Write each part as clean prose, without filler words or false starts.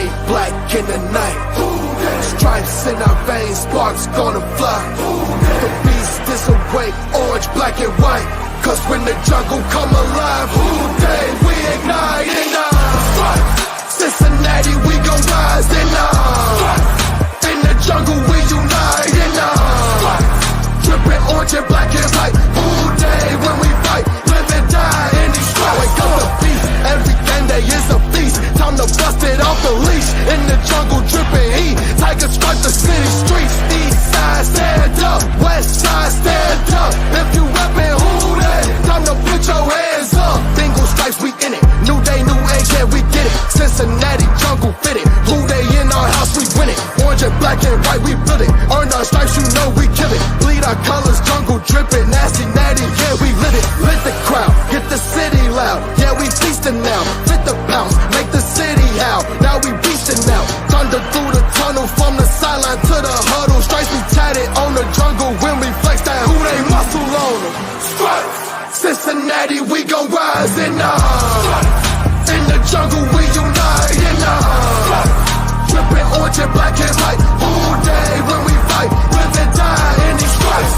day, black in the night. Stripes in our veins, sparks gonna fly. The beast is awake, orange, black and white. Cause when the jungle come alive, day we ignite. Cincinnati, we gon' rise. In the jungle, we unite. Drippin' orange and black and white. Day when we fight, live and die in these stripes. Wake up the beast, every game day is a feast. Time to bust it off the leash. In the jungle, dripping heat. Tigers strike the city streets. East side, stand up. West side, stand up. If you reppin', who that? Time to put your hands up. Bengals stripes, we in it. New day, new age, yeah, we get it. Cincinnati, jungle fitted. Blue day in our house, we win it. Orange and black and white, we build it. Earn our stripes, you know we kill it. Bleed our colors, jungle dripping. Nasty, natty, yeah, we lit it. Lit the crowd, get the city loud. Yeah, we feasting now. Fit the bounce, make the city howl. Now we beastin' now. Thunder through the tunnel, from the sideline to the huddle. Stripes be tatted on the jungle when we flex that who they muscle on them. Stripes, Cincinnati, we gon' rise in the jungle, we unite in drippin' orange and black and white. All day when we fight, live and die in these stripes.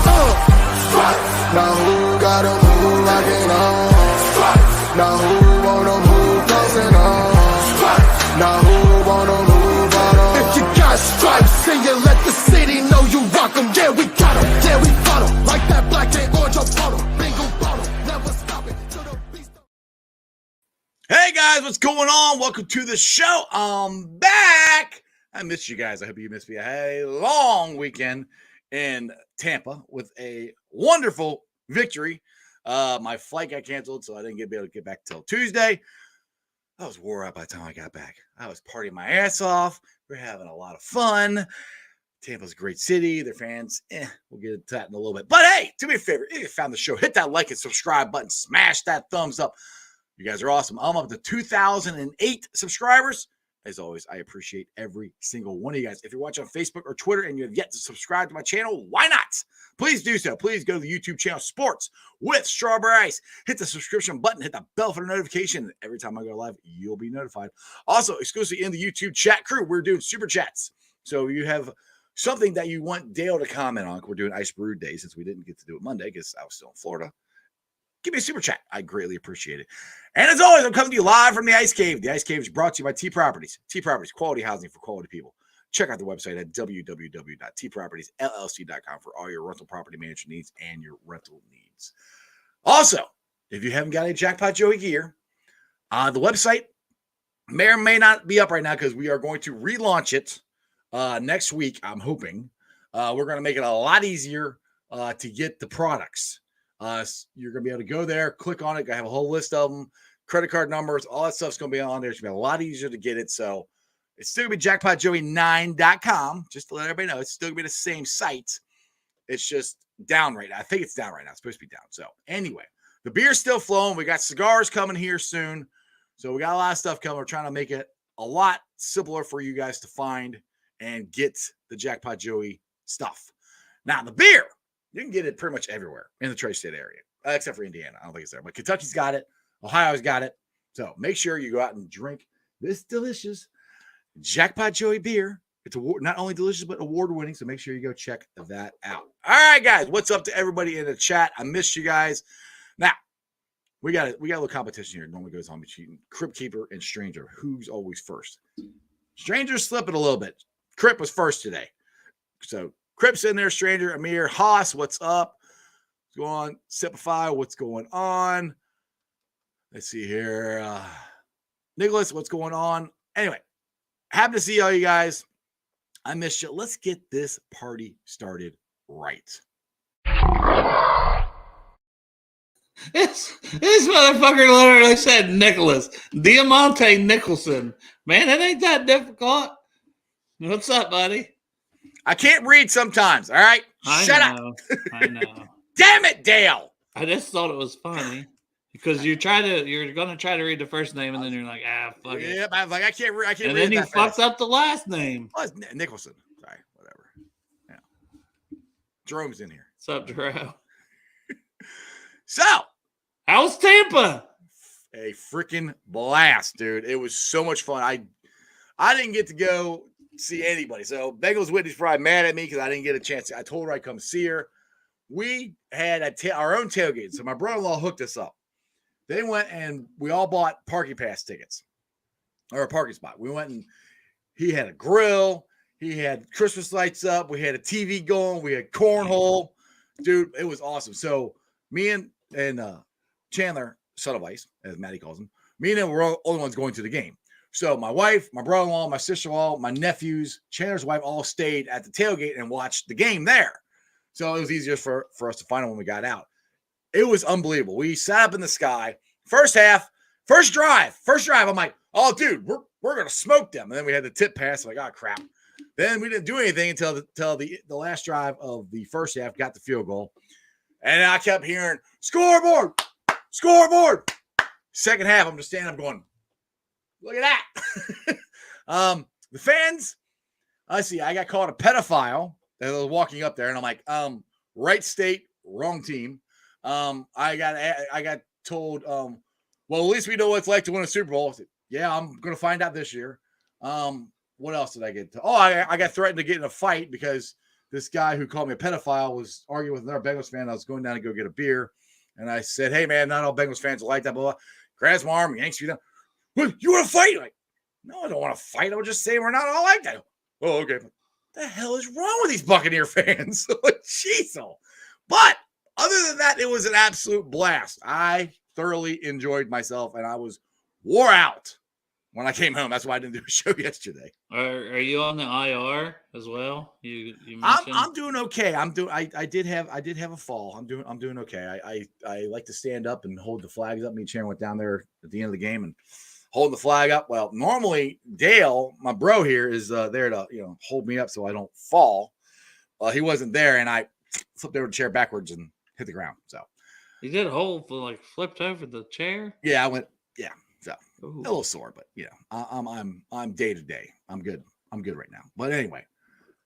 Now who gotta move like it on? Now who wanna move closing on? Now who wanna move on? If you got stripes and you let the city know you rock them, yeah we got them, yeah we fought them. Like that black and orange on bottle, bingo bottle, never stop it till the beast. Hey guys, what's going on? Welcome to the show. I'm back. I missed you guys. I hope you missed me. I had a long weekend in Tampa with a wonderful victory. My flight got canceled, so I didn't be able to get back till Tuesday. I was wore out by the time I got back. I was partying my ass off. We're having a lot of fun. Tampa's a great city. Their fans, we'll get into that in a little bit. But hey, do me a favor. If you found the show, hit that like and subscribe button. Smash that thumbs up. You guys are awesome. I'm up to 2,008 subscribers. As always, I appreciate every single one of you guys. If you're watching on Facebook or Twitter and you have yet to subscribe to my channel, why not? Please do so. Please go to the YouTube channel, Sports with Strawberry Ice. Hit the subscription button. Hit the bell for the notification. Every time I go live, you'll be notified. Also, exclusively in the YouTube chat crew, we're doing super chats. So you have something that you want Dale to comment on. We're doing Ice Brew Day since we didn't get to do it Monday because I was still in Florida. Give me a super chat. I greatly appreciate it. And as always, I'm coming to you live from the Ice Cave. The Ice Cave is brought to you by T Properties. T Properties, quality housing for quality people. Check out the website at www.tpropertiesllc.com for all your rental property management needs and your rental needs. Also, if you haven't got any Jackpot Joey gear, the website may or may not be up right now because we are going to relaunch it next week, I'm hoping. We're going to make it a lot easier to get the products. You're going to be able to go there, click on it. I have a whole list of them, credit card numbers, all that stuff's going to be on there. It's going to be a lot easier to get it. So it's still going to be jackpotjoey9.com. Just to let everybody know, it's still going to be the same site. It's just down right now. I think it's down right now. It's supposed to be down. So anyway, the beer's still flowing. We got cigars coming here soon. So we got a lot of stuff coming. We're trying to make it a lot simpler for you guys to find and get the Jackpot Joey stuff. Now, the beer, you can get it pretty much everywhere in the tri-state area, except for Indiana. I don't think it's there. But Kentucky's got it. Ohio's got it. So make sure you go out and drink this delicious Jackpot Joey beer. It's not only delicious, but award-winning. So make sure you go check that out. All right, guys. What's up to everybody in the chat? I missed you guys. Now, we got a little competition here. It normally goes on between Crip Keeper and Stranger. Who's always first? Stranger's slipping a little bit. Crip was first today. So Crip's in there, Stranger, Amir, Haas, what's up? What's going on? Sipify, what's going on? Let's see here. Nicholas, what's going on? Anyway, happy to see all you guys. I missed you. Let's get this party started right. This motherfucker literally said Nicholas. Diamante Nicholson. Man, it ain't that difficult. What's up, buddy? I can't read sometimes, all right? Shut up. I know. Damn it, Dale. I just thought it was funny because you're going to try to read the first name and then you're like, fuck it. Yep, I was like, I can't read. And then you fucked up the last name. Well, it's Nicholson. Sorry, whatever. Yeah. Jerome's in here. What's up, Jerome? So, how's Tampa? A freaking blast, dude. It was so much fun. I didn't get to go see anybody. So Bengals Whitney's probably mad at me because I didn't get a chance. I told her I'd come see her. We had our own tailgate. So my brother-in-law hooked us up. They went and we all bought parking pass tickets or a parking spot. We went and he had a grill. He had Christmas lights up. We had a TV going. We had cornhole. Dude, it was awesome. So me and Chandler, son of ice, as Maddie calls him, me and him were all the only ones going to the game. So my wife, my brother-in-law, my sister-in-law, my nephews, Chandler's wife all stayed at the tailgate and watched the game there. So it was easier for us to find them when we got out. It was unbelievable. We sat up in the sky. First drive. I'm like, oh, dude, we're going to smoke them. And then we had the tip pass. I'm like, oh, crap. Then we didn't do anything until the last drive of the first half, got the field goal. And I kept hearing, scoreboard. Second half, I'm just standing up going, look at that. The fans, I got called a pedophile as I was walking up there. And I'm like, right state, wrong team. I got told, well, at least we know what it's like to win a Super Bowl. I said, yeah, I'm going to find out this year. What else did I get? I got threatened to get in a fight because this guy who called me a pedophile was arguing with another Bengals fan. I was going down to go get a beer. And I said, hey, man, not all Bengals fans are like that. Blah, blah. Grabs my arm, yanks me down. What, you want to fight? Like, no, I don't want to fight. I was just saying we're not all like that. Oh, okay. What the hell is wrong with these Buccaneer fans? Jeez. But other than that, it was an absolute blast. I thoroughly enjoyed myself, and I was wore out when I came home. That's why I didn't do a show yesterday. Are you on the IR as well? You I'm doing okay. I did have a fall. I'm doing okay. I like to stand up and hold the flags up. Me and Sharon went down there at the end of the game and holding the flag up. Well, normally Dale, my bro here, is there to hold me up so I don't fall. He wasn't there, and I flipped over the chair backwards and hit the ground. So you did flipped over the chair. Yeah, I went. Yeah, so Ooh. a little sore, but I'm day to day. I'm good right now. But anyway,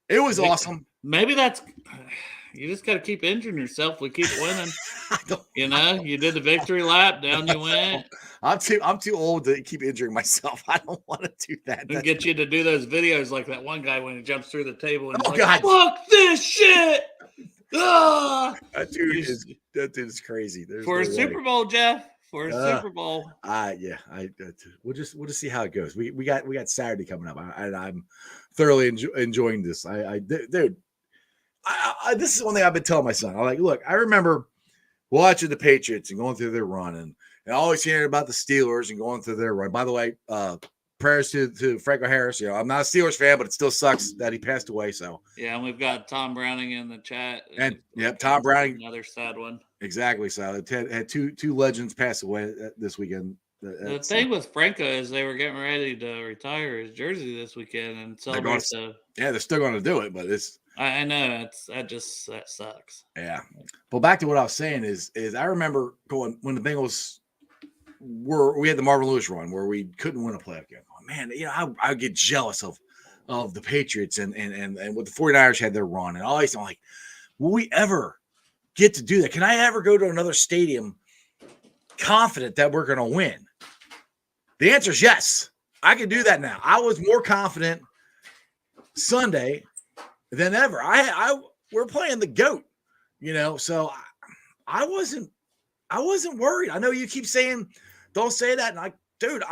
it was awesome. Maybe that's you just got to keep injuring yourself. We keep winning. You did the victory lap, down you went. I'm too old to keep injuring myself. I don't want to do that. And get you to do those videos like that one guy when he jumps through the table and God, fuck this shit. That dude is crazy. There's for a Super Bowl, Jeff. For a Super Bowl. We'll just see how it goes. We got Saturday coming up, and I'm thoroughly enjoying this. Dude, this is one thing I've been telling my son. I'm like, look, I remember watching the Patriots and going through their run, and always hearing about the Steelers and going through their run. By the way, prayers to Franco Harris. I'm not a Steelers fan, but it still sucks that he passed away. So yeah, and we've got Tom Browning in the chat. And Tom Browning, another sad one. Exactly. So it had two legends pass away this weekend. The thing with Franco is they were getting ready to retire his jersey this weekend and celebrate they're still going to do it, but it's. I know that sucks. Yeah. But back to what I was saying is I remember going when the Bengals we had the Marvin Lewis run where we couldn't win a playoff game. Oh, man, I get jealous of the Patriots and what the 49ers had their run. And always I'm like, will we ever get to do that? Can I ever go to another stadium confident that we're going to win? The answer is yes. I can do that now. I was more confident Sunday than ever. We're playing the GOAT, so I wasn't worried. I know you keep saying, don't say that. And dude,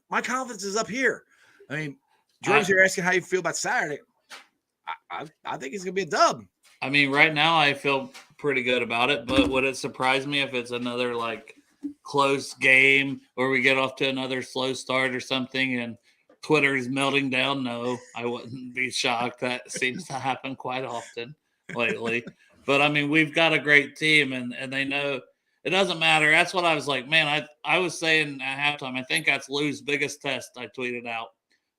my confidence is up here. I mean, George, you're asking how you feel about Saturday. I think it's going to be a dub. I mean, right now I feel pretty good about it, but would it surprise me if it's another close game or we get off to another slow start or something and Twitter is melting down? No, I wouldn't be shocked. That seems to happen quite often lately. But I mean, we've got a great team and they know it doesn't matter. That's what I was like, man, I was saying at halftime, I think that's Lou's biggest test. I tweeted out.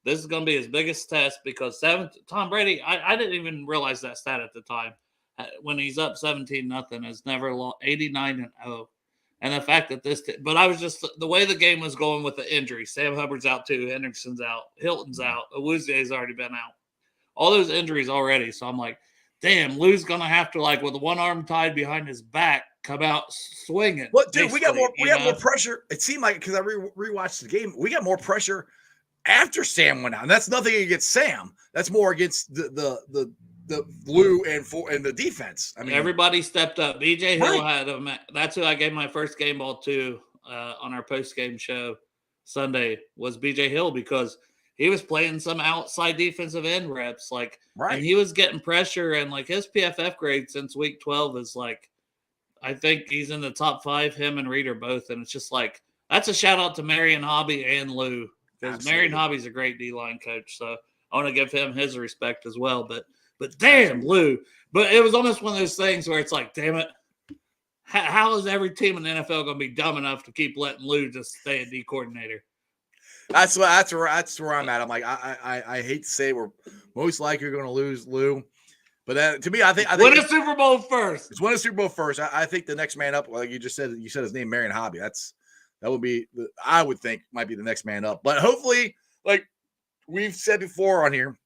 This is going to be his biggest test because Tom Brady, I didn't even realize that stat at the time. When he's up 17-0, has never lost 89-0. And the fact that but I was just the way the game was going with the injury. Sam Hubbard's out too. Hendrickson's out. Hilton's out. Awuzie's already been out. All those injuries already. So I'm like, damn, Lou's going to have to, with one arm tied behind his back, come out swinging. Well, dude, we got more pressure. It seemed like, because I rewatched the game, we got more pressure after Sam went out. And that's nothing against Sam. That's more against the Lou and the defense. I mean, everybody stepped up. BJ Hill right. That's who I gave my first game ball to on our post game show Sunday was BJ Hill because he was playing some outside defensive end reps, like, right. and he was getting pressure, and like his PFF grade since week 12 is like, I think he's in the top 5. Him and Reed are both, and it's just like that's a shout out to Marion Hobby and Lou because Marion Hobby's a great D line coach, so I want to give him his respect as well. But damn, Lou, but it was almost one of those things where it's like, damn it, how is every team in the NFL going to be dumb enough to keep letting Lou just stay a D coordinator? That's where I'm at. I'm like, I hate to say we're most likely going to lose Lou, but to me, I think win a Super Bowl first. It's win a Super Bowl first. I think the next man up, like you just said, his name, Marion Hobby. That would be, I would think, might be the next man up. But hopefully, like we've said before on here,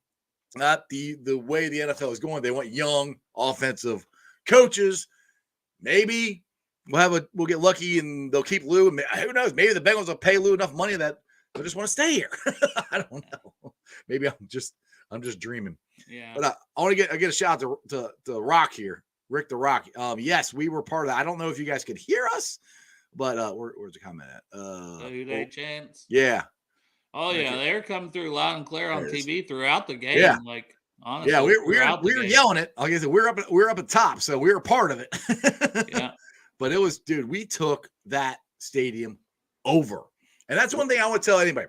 not the way the NFL is going. They want young offensive coaches. Maybe we'll get lucky and they'll keep Lou. Who knows? Maybe the Bengals will pay Lou enough money that they'll just want to stay here. I don't know. Maybe I'm just dreaming. Yeah. But I want to get a shout out to Rock here, Rick the Rock. Yes, we were part of that. I don't know if you guys could hear us, but where's the comment at? Day chance. Yeah. Oh yeah, they're coming through loud and clear on TV throughout the game. Yeah. Like honestly, yeah, we were yelling it. Like I said, we're up at top, so we were part of it. Yeah. But it was, dude, we took that stadium over. And that's one thing I would tell anybody.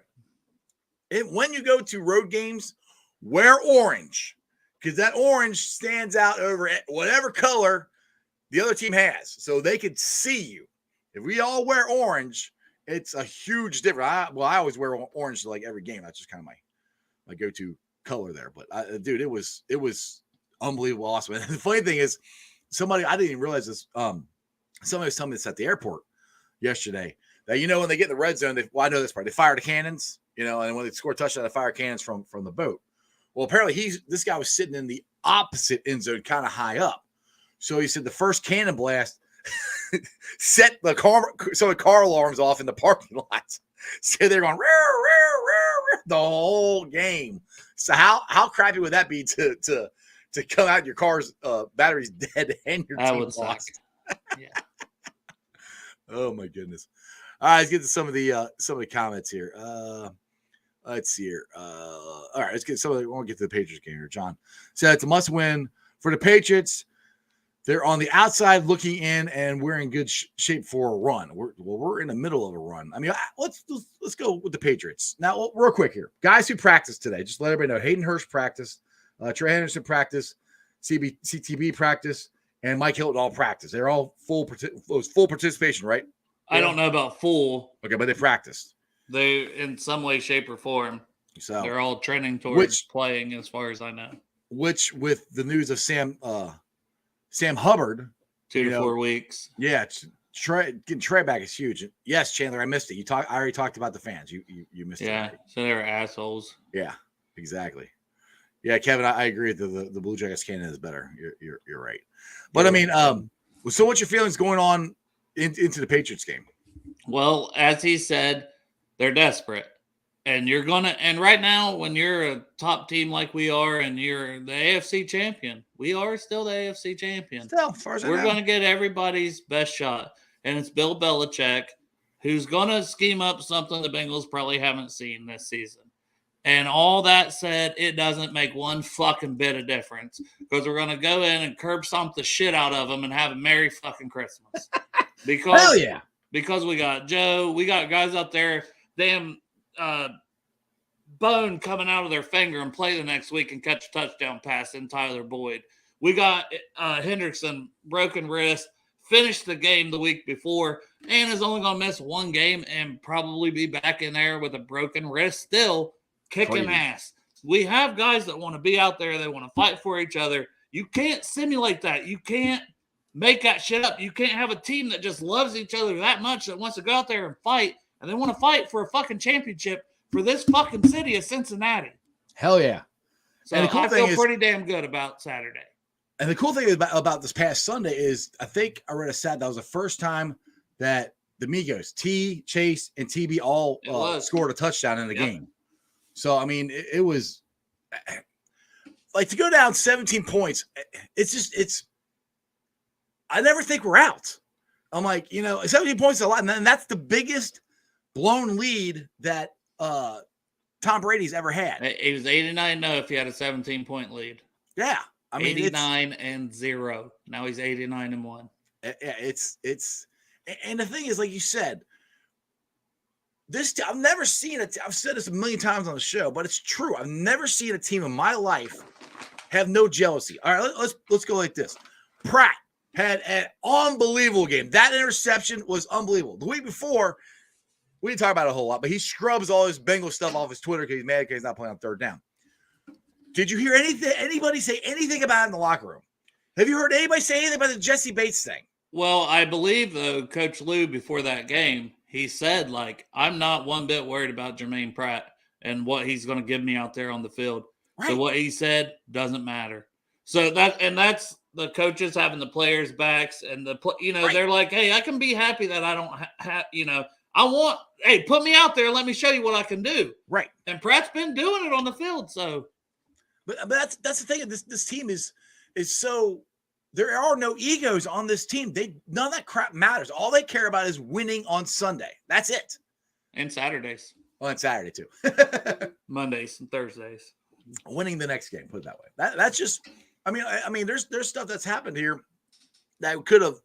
When you go to road games, wear orange because that orange stands out over whatever color the other team has so they could see you. If we all wear orange, it's a huge difference. I always wear orange to like every game. That's just kind of my go-to color there. But dude, it was unbelievable, awesome. And the funny thing is, I didn't even realize this. Somebody was telling me this at the airport yesterday that when they get in the red zone, I know this part. They fire the cannons, and when they score a touchdown, they fire cannons from the boat. Well, apparently this guy was sitting in the opposite end zone, kind of high up. So he said the first cannon blast set the car alarms off in the parking lot. So they're going the whole game. So how crappy would that be to come out your car's battery's dead and your team lost? Yeah. Oh my goodness. All right, let's get to some of the comments here. Let's see here. All right, let's get we'll get to the Patriots game here. John said it's a must win for the Patriots. They're on the outside looking in, and we're in good shape for a run. We're in the middle of a run. I mean, let's go with the Patriots. Now, real quick here. Guys who practiced today, just let everybody know. Hayden Hurst practiced. Trey Henderson practiced. CTB practiced. And Mike Hilton all practiced. They're all full participation, right? I don't know about full. Okay, but they practiced. They, in some way, shape, or form. So they're all trending towards playing, as far as I know. Which, with the news of Sam Hubbard, 2 to 4 weeks. Yeah, getting Trey back is huge. Yes, Chandler, I missed it. I already talked about the fans. You missed it. Yeah, so they were assholes. Yeah, exactly. Yeah, Kevin, I agree. The Blue Jackets cannon is better. You're right. But I mean, so what's your feelings going on into the Patriots game? Well, as he said, they're desperate. And right now, when you're a top team like we are and you're the AFC champion, we are still the AFC champion. Still, as far as we're going to get everybody's best shot. And it's Bill Belichick who's going to scheme up something the Bengals probably haven't seen this season. And all that said, it doesn't make one fucking bit of difference because we're going to go in and curb stomp the shit out of them and have a Merry fucking Christmas. Because, hell yeah. Because we got Joe, we got guys up there, damn bone coming out of their finger and play the next week and catch a touchdown pass in Tyler Boyd. We got Hendrickson, broken wrist, finished the game the week before, and is only going to miss one game and probably be back in there with a broken wrist still. Kicking ass. We have guys that want to be out there. They want to fight for each other. You can't simulate that. You can't make that shit up. You can't have a team that just loves each other that much that wants to go out there and fight, and they want to fight for a fucking championship for this fucking city of Cincinnati. Hell yeah. So and the cool I feel pretty damn good about Saturday. And the cool thing about this past Sunday is I think I read a stat that was the first time that the Migos, T, Chase, and TB all scored a touchdown in the game. So, I mean, it was like to go down 17 points. I never think we're out. I'm like, 17 points is a lot. And that's the biggest blown lead that Tom Brady's ever had. He was 89-0 if he had a 17-point lead. Yeah. I mean, 89-0. Now he's 89-1. It's and the thing is, like you said, I've never seen it. I've said this a million times on the show, but it's true. I've never seen a team in my life have no jealousy. All right, let's go like this. Pratt had an unbelievable game. That interception was unbelievable. The week before, we didn't talk about it a whole lot, but he scrubs all his Bengals stuff off his Twitter because he's mad because he's not playing on third down. Did you hear anybody say anything about it in the locker room? Have you heard anybody say anything about the Jesse Bates thing? Well, I believe, though, Coach Lou, before that game, he said, I'm not one bit worried about Jermaine Pratt and what he's going to give me out there on the field. Right. So what he said doesn't matter. So that's the coaches having the players' backs and right. They're like, hey, I can be happy that I don't have, put me out there. Let me show you what I can do. Right. And Pratt's been doing it on the field. So, but that's the thing. This team is so. There are no egos on this team. None of that crap matters. All they care about is winning on Sunday. That's it. And Saturdays. Well, and Saturday too. Mondays and Thursdays. Winning the next game. Put it that way. That's just. I mean, there's stuff that's happened here that could have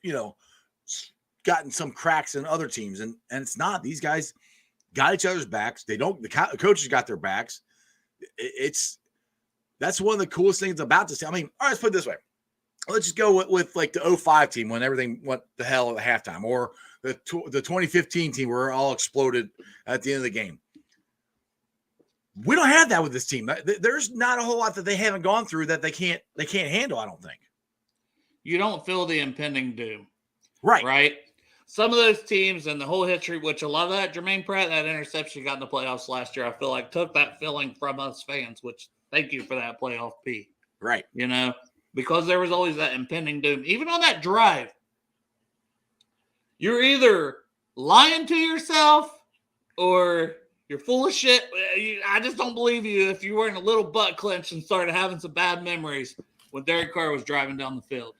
gotten some cracks in other teams, and it's not. These guys got each other's backs. They don't. The coaches got their backs. That's one of the coolest things about this team. I mean, all right, let's put it this way. Let's just go with like the 05 team when everything went to hell at halftime, or the 2015 team where it all exploded at the end of the game. We don't have that with this team. There's not a whole lot that they haven't gone through that they can't handle, I don't think. You don't feel the impending doom. Right. Some of those teams and the whole history, which a lot of that, Jermaine Pratt, that interception got in the playoffs last year, I feel like took that feeling from us fans, which thank you for that playoff P. Right. Because there was always that impending doom. Even on that drive, you're either lying to yourself or you're full of shit. I just don't believe you if you weren't a little butt clenched and started having some bad memories when Derek Carr was driving down the field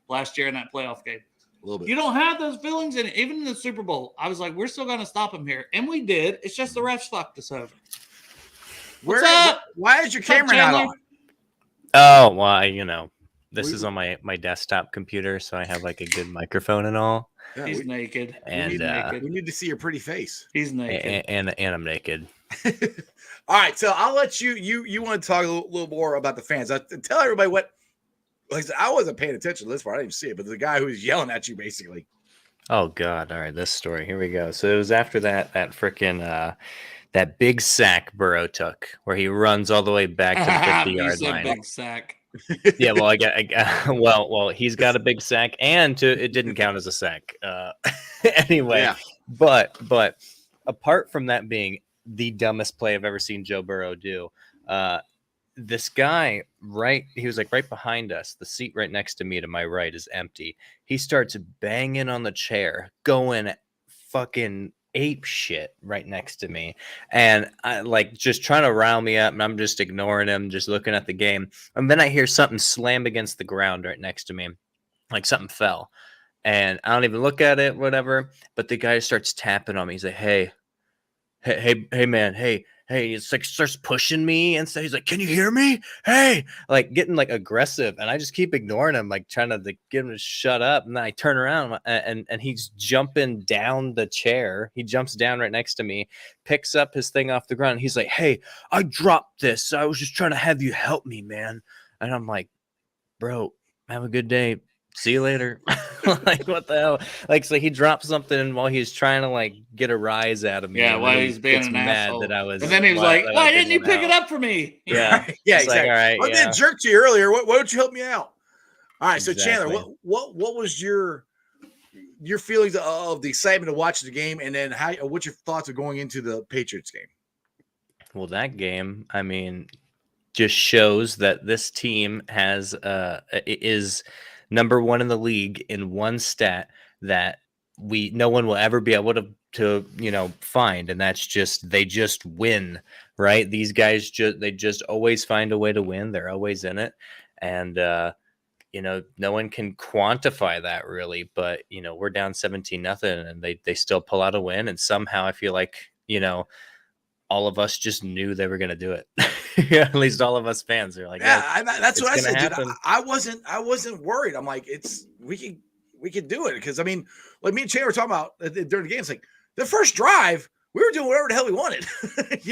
last year in that playoff game. A little bit. You don't have those feelings, and even in the Super Bowl, I was like, we're still going to stop him here. And we did. It's just the refs fucked us over. Why is your camera not on? Oh, well, this is on my desktop computer, so I have like a good microphone and all. Yeah, he's naked. And we need to see your pretty face. He's naked. And I'm naked. All right, so I'll let you want to talk a little more about the fans. Tell everybody what, like I said, I wasn't paying attention to this part. I didn't even see it, but the guy who was yelling at you basically. Oh, God. All right, this story. Here we go. So it was after that freaking that big sack Burrow took, where he runs all the way back to the 50-yard line. Big sack. Yeah, well, well, he's got a big sack, and it didn't count as a sack. Anyway, yeah. But apart from that being the dumbest play I've ever seen Joe Burrow do, this guy he was like right behind us. The seat right next to me to my right is empty. He starts banging on the chair, going fucking ape shit right next to me, and I like just trying to rile me up, and I'm just ignoring him, just looking at the game. And then I hear something slam against the ground right next to me, like something fell, and I don't even look at it, whatever. But the guy starts tapping on me. He's like, hey man, hey. It's like starts pushing me, and so he's like, "Can you hear me? Hey!" Like getting like aggressive, and I just keep ignoring him, like trying to get him to shut up. And then I turn around, and he's jumping down the chair. He jumps down right next to me, picks up his thing off the ground. And he's like, "Hey, I dropped this. I was just trying to have you help me, man." And I'm like, "Bro, have a good day. See you later." Like, what the hell? Like, so he dropped something while he's trying to like get a rise out of me. Yeah, while he's being an asshole. That I was, and then he was like, "Why didn't you pick it up for me?" Yeah, yeah, exactly. Like, all right, I did jerk to you earlier. Why don't you help me out? All right, so Chandler, what was your feelings of the excitement of watching the game, and then what's your thoughts of going into the Patriots game? Well, that game, I mean, just shows that this team is number one in the league in one stat, that no one will ever be able to find, and that's just they just win, right? These guys they just always find a way to win. They're always in it, and no one can quantify that really, but we're down 17-0 and they still pull out a win, and somehow I feel like all of us just knew they were going to do it. Yeah, at least all of us fans are like, that's what I said, dude. I wasn't worried. I'm like, we could do it, because I mean, like me and Chandler were talking about during the game. It's like the first drive, we were doing whatever the hell we wanted,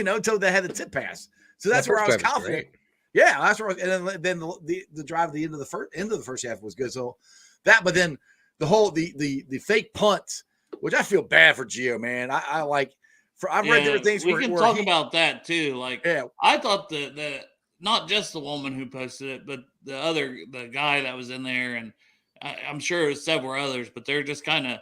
until they had the tip pass. So that's where I was confident. Yeah, that's where. And then the drive at the end of the first half was good. So that, but then the whole the fake punt, which I feel bad for Gio, man. I like. I've read different things. We can talk about that too. Like, I thought the not just the woman who posted it, but the guy that was in there, and I'm sure it was several others, but they're just kind of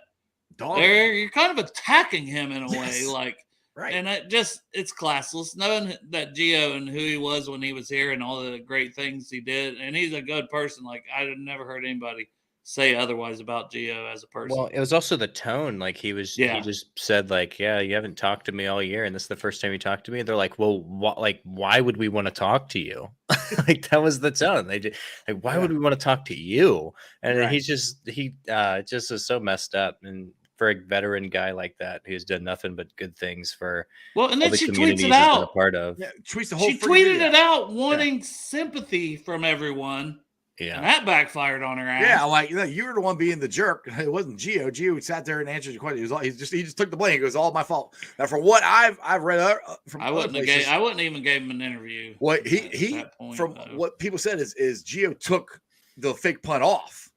you're kind of attacking him in a way, like, right. And it's classless, knowing that Gio and who he was when he was here and all the great things he did, and he's a good person. Like, I've never heard anybody say otherwise about Gio as a person. Well, it was also the tone. Like he just said, like, yeah, you haven't talked to me all year, and this is the first time you talked to me. And they're like, well, why would we want to talk to you? Like, that was the tone. They just like, why would we want to talk to you? And right. he just is so messed up. And for a veteran guy like that, who's done nothing but good things for and then she tweets it out. A part of. Yeah, she tweeted it out, wanting sympathy from everyone. Yeah, and that backfired on her ass. Yeah, like, you were the one being the jerk. It wasn't Gio. Gio sat there and answered the question. He just took the blame. It was all my fault. Now, from what I've read from I wouldn't even give him an interview. What what people said is Gio took the fake punt off,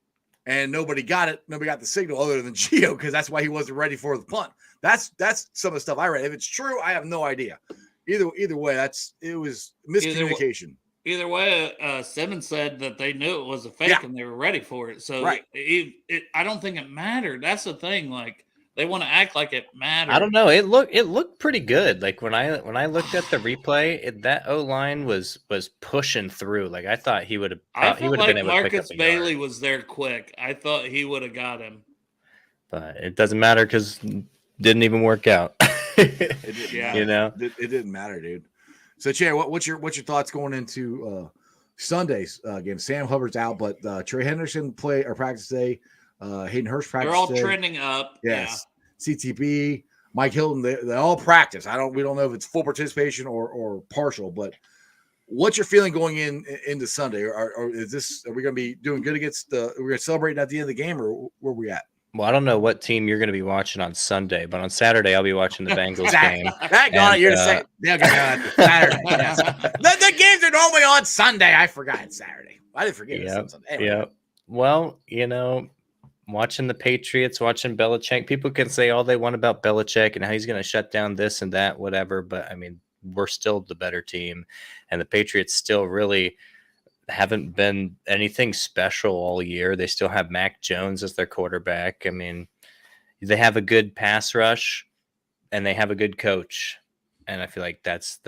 and nobody got it. Nobody got the signal other than Gio, because that's why he wasn't ready for the punt. That's some of the stuff I read. If it's true, I have no idea. Either way, it was miscommunication. Either way, Simmons said that they knew it was a fake and they were ready for it. So right. I don't think it mattered. That's the thing. Like, they want to act like it mattered. I don't know. It looked pretty good. Like when I looked at the replay, that O-line was pushing through. Like, I thought he would have. He would have been able to pick up Marcus Bailey was there quick. I thought he would have got him. But it doesn't matter, because it didn't even work out. It didn't matter, dude. So, Chan, what's your thoughts going into Sunday's game? Sam Hubbard's out, but Trey Henderson practice today. Hayden Hurst practice. They're all today. trending up. Yes. Yeah. CTB, Mike Hilton, they all practice. We don't know if it's full participation or partial, but what's your feeling going into Sunday? Or are we going to be doing good against we're going to celebrate at the end of the game, or where are we at? Well, I don't know what team you're going to be watching on Sunday, but on Saturday I'll be watching the Bengals game. You're to say Saturday. Yes. The games are normally on Sunday. I forgot it's Saturday. I didn't forget it's on Sunday. Anyway. Yeah. Well, watching the Patriots, watching Belichick, people can say all they want about Belichick and how he's going to shut down this and that, whatever. But I mean, we're still the better team, and the Patriots still really haven't been anything special all year. They still have Mac Jones as their quarterback. I mean, they have a good pass rush and they have a good coach. And I feel like that's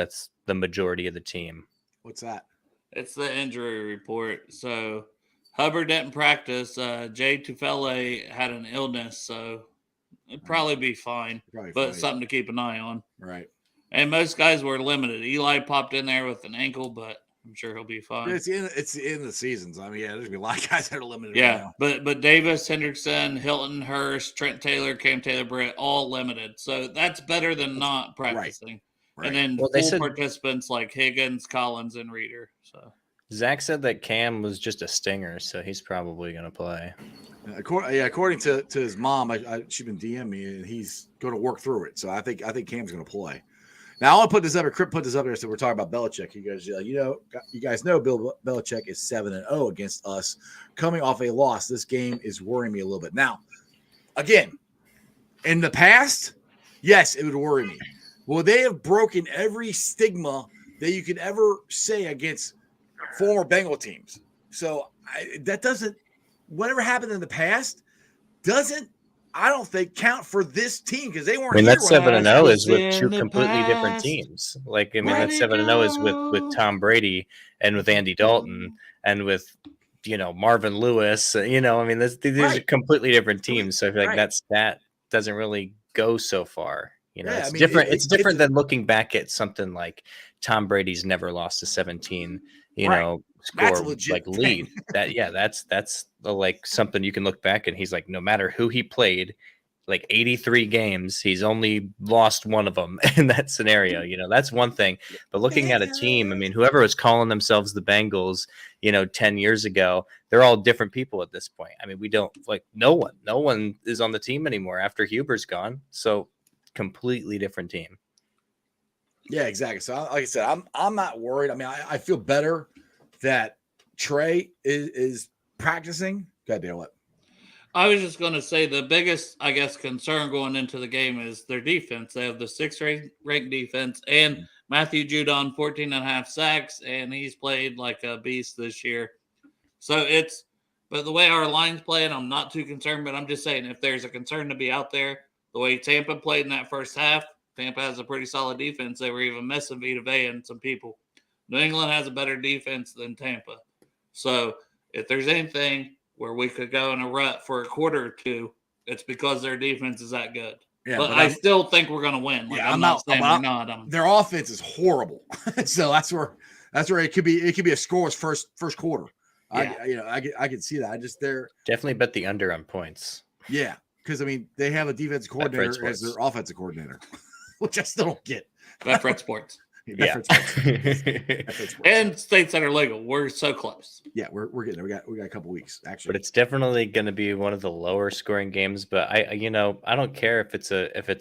the majority of the team. What's that? It's the injury report. So Hubbard didn't practice. Jay Tufele had an illness, so it'd probably be fine. But something to keep an eye on. Right. And most guys were limited. Eli popped in there with an ankle, but I'm sure he'll be fine. It's in the seasons. I mean, there's gonna be a lot of guys that are limited. Yeah, right now. But Davis, Hendrickson, Hilton, Hurst, Trent Taylor, Cam Taylor-Britt, all limited. So that's better than not practicing. Right. And then full participants like Higgins, Collins, and Reeder. So Zach said that Cam was just a stinger, so he's probably gonna play. According to his mom, she's been DMing me, and he's going to work through it. So I think Cam's going to play. Now, I want to put this up. Crip put this up there. So we're talking about Belichick. You guys know Bill Belichick is 7-0 against us, coming off a loss. This game is worrying me a little bit. Now, again, in the past, yes, it would worry me. Well, they have broken every stigma that you could ever say against former Bengal teams. So that doesn't. Whatever happened in the past doesn't. I don't think count for this team because they weren't. I mean, that 7-0 is with two completely different teams. Like, I mean, that 7-0 is with Tom Brady and with Andy Dalton and with Marvin Lewis. I mean, these are completely different teams. So I feel like that stat doesn't really go so far. You know, Yeah, it's I mean, different. It's different than looking back at something like Tom Brady's never lost to 17, Right. That's a score legit lead. thing. That's like something you can look back and he's like, no matter who he played, like 83 games, he's only lost one of them in that scenario. That's one thing. But looking at a team, I mean, whoever was calling themselves the Bengals, 10 years ago, they're all different people at this point. I mean, we don't no one is on the team anymore after Huber's gone. So completely different team. Yeah, exactly. So like I said, I'm not worried. I mean, I feel better that Trey is practicing. God damn it. I was just going to say the biggest, I guess, concern going into the game is their defense. They have the 6th ranked defense, and Matthew Judon 14.5 sacks, and he's played like a beast this year. So but the way our line's playing, I'm not too concerned, but I'm just saying if there's a concern to be out there, the way Tampa played in that first half, Tampa has a pretty solid defense. They were even missing Vita Vea and some people. New England has a better defense than Tampa. So if there's anything where we could go in a rut for a quarter or two, it's because their defense is that good. Yeah, but I still think we're going to win. I'm not saying we're not. Their offense is horrible, so that's where it could be. It could be a scoreless first quarter. Yeah. I can see that. They're definitely bet the under on points. Yeah, because I mean they have a defensive coordinator as their offensive coordinator, which I still don't get. Bet Fred Sports. Yeah. And states that are legal. We're so close. Yeah, we're getting there. We got a couple weeks actually. But it's definitely going to be one of the lower scoring games. But I don't care if it's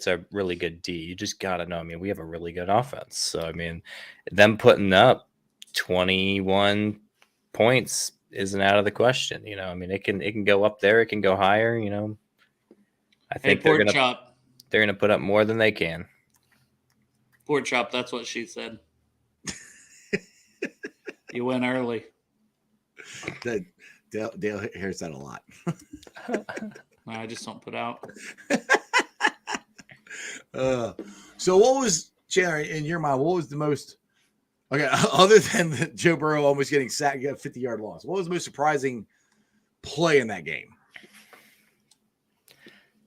a really good D. You just got to know. I mean, we have a really good offense. So I mean, them putting up 21 points isn't out of the question. I mean, it can go up there. It can go higher. I think they're gonna put up more than they can. Pork chop, that's what she said. You win early. Dale hears that a lot. I just don't put out. So what was, Chandler, in your mind, what was the most, okay, other than Joe Burrow almost getting sacked, got a 50-yard loss, what was the most surprising play in that game?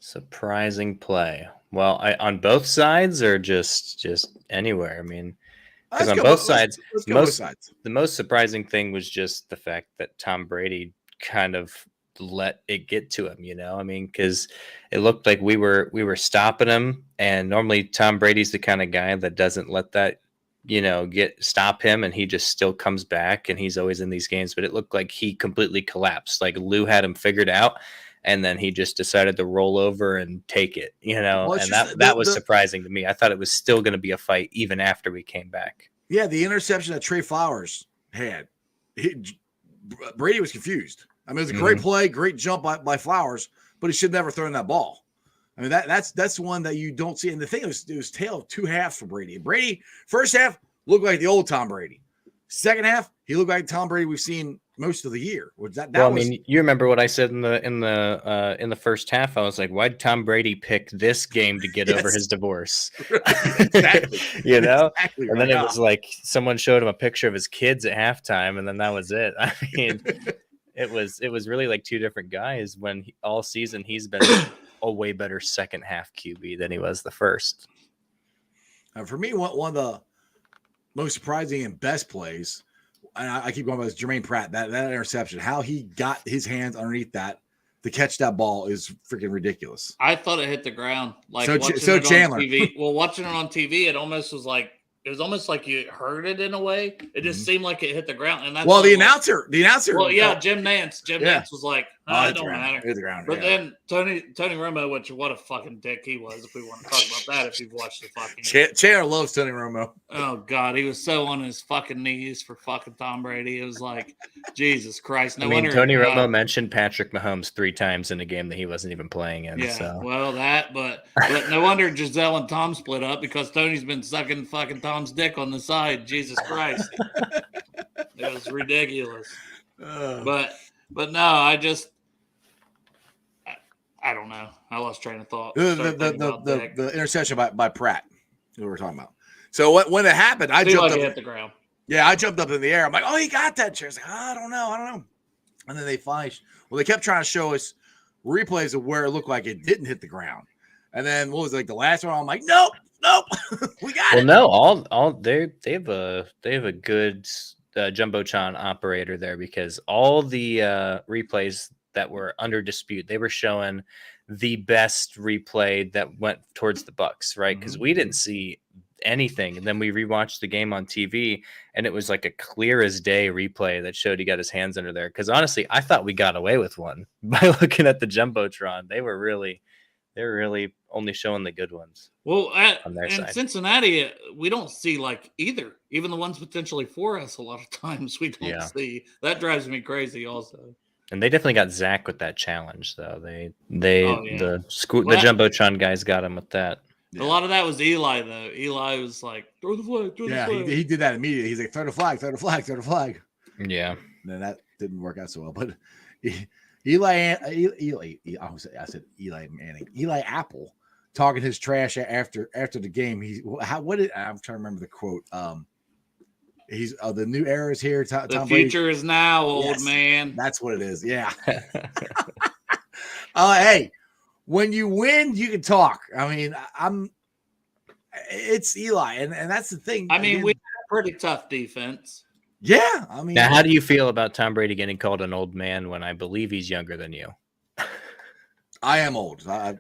Surprising play. Well, on both sides or just anywhere? I mean, because on both sides, the most surprising thing was just the fact that Tom Brady kind of let it get to him. I mean, because it looked like we were stopping him, and normally Tom Brady's the kind of guy that doesn't let that stop him, and he just still comes back, and he's always in these games. But it looked like he completely collapsed. Like Lou had him figured out. And then he just decided to roll over and take it, well, and that was surprising to me. I thought it was still going to be a fight even after we came back. Yeah, the interception that Trey Flowers had, Brady was confused. I mean, it was a great play, great jump by Flowers, but he should never thrown that ball. I mean, that's one that you don't see. And the thing it was tail of two halves for Brady. Brady, first half looked like the old Tom Brady. Second half, he looked like Tom Brady we've seen most of the year. I mean, you remember what I said in the first half? I was like, why did Tom Brady pick this game to get over his divorce? Exactly. Exactly. And then it was like someone showed him a picture of his kids at halftime, and then that was it. I mean, it was really like two different guys. When all season he's been a way better second half QB than he was the first. For me, one of the most surprising and best plays, and I keep going about this, Jermaine Pratt, that interception, how he got his hands underneath that to catch that ball is freaking ridiculous. I thought it hit the ground. Like so Chandler. Watching it on TV, it almost was like you heard it in a way. It just seemed like it hit the ground. And that's the announcer. Well, yeah, Jim Nance. Nance was like, it don't matter. Hit the ground. But then Tony Romo, what a fucking dick he was. If we want to talk about that, if you've watched the fucking Chandler loves Tony Romo. Oh God, he was so on his fucking knees for fucking Tom Brady. It was like, Jesus Christ. No wonder Tony Romo mentioned Patrick Mahomes 3 times in a game that he wasn't even playing in. Yeah, so. Well, but no wonder Giselle and Tom split up because Tony's been sucking fucking Tom's dick on the side. Jesus Christ. It was ridiculous. But no, I don't know. I lost train of thought. The interception by Pratt, who we're talking about. So when it happened, I jumped up. Hit the ground. Yeah, I jumped up in the air. I'm like, oh, he got that chair. I was like, I don't know. And then they kept trying to show us replays of where it looked like it didn't hit the ground. And then what was it, like the last one? I'm like, nope, we got it. No, all they have a good jumbotron operator there, because all the replays that were under dispute, they were showing the best replay that went towards the Bucks, right? Because we didn't see anything, and then we rewatched the game on TV, and it was like a clear as day replay that showed he got his hands under there. Because honestly, I thought we got away with one by looking at the jumbotron. They were really only showing the good ones. Well, on their in side. Cincinnati, we don't see like either. Even the ones potentially for us, a lot of times we don't see. That drives me crazy, also. And they definitely got Zach with that challenge, though. The jumbotron guys got him with that. Yeah. A lot of that was Eli, though. Eli was like, "Throw the flag, throw the flag." He did that immediately. He's like, "Throw the flag, throw the flag, throw the flag." Yeah. And then that didn't work out so well, but. Eli, I said Eli Manning, Eli Apple, talking his trash after the game. I'm trying to remember the quote. He's the new era is here. The future is now, old man. That's what it is. Yeah. Hey, when you win, you can talk. I mean, it's Eli, and that's the thing. I mean, we have a pretty tough defense. Yeah, I mean, now, how do you feel about Tom Brady getting called an old man when I believe he's younger than you? I am old. I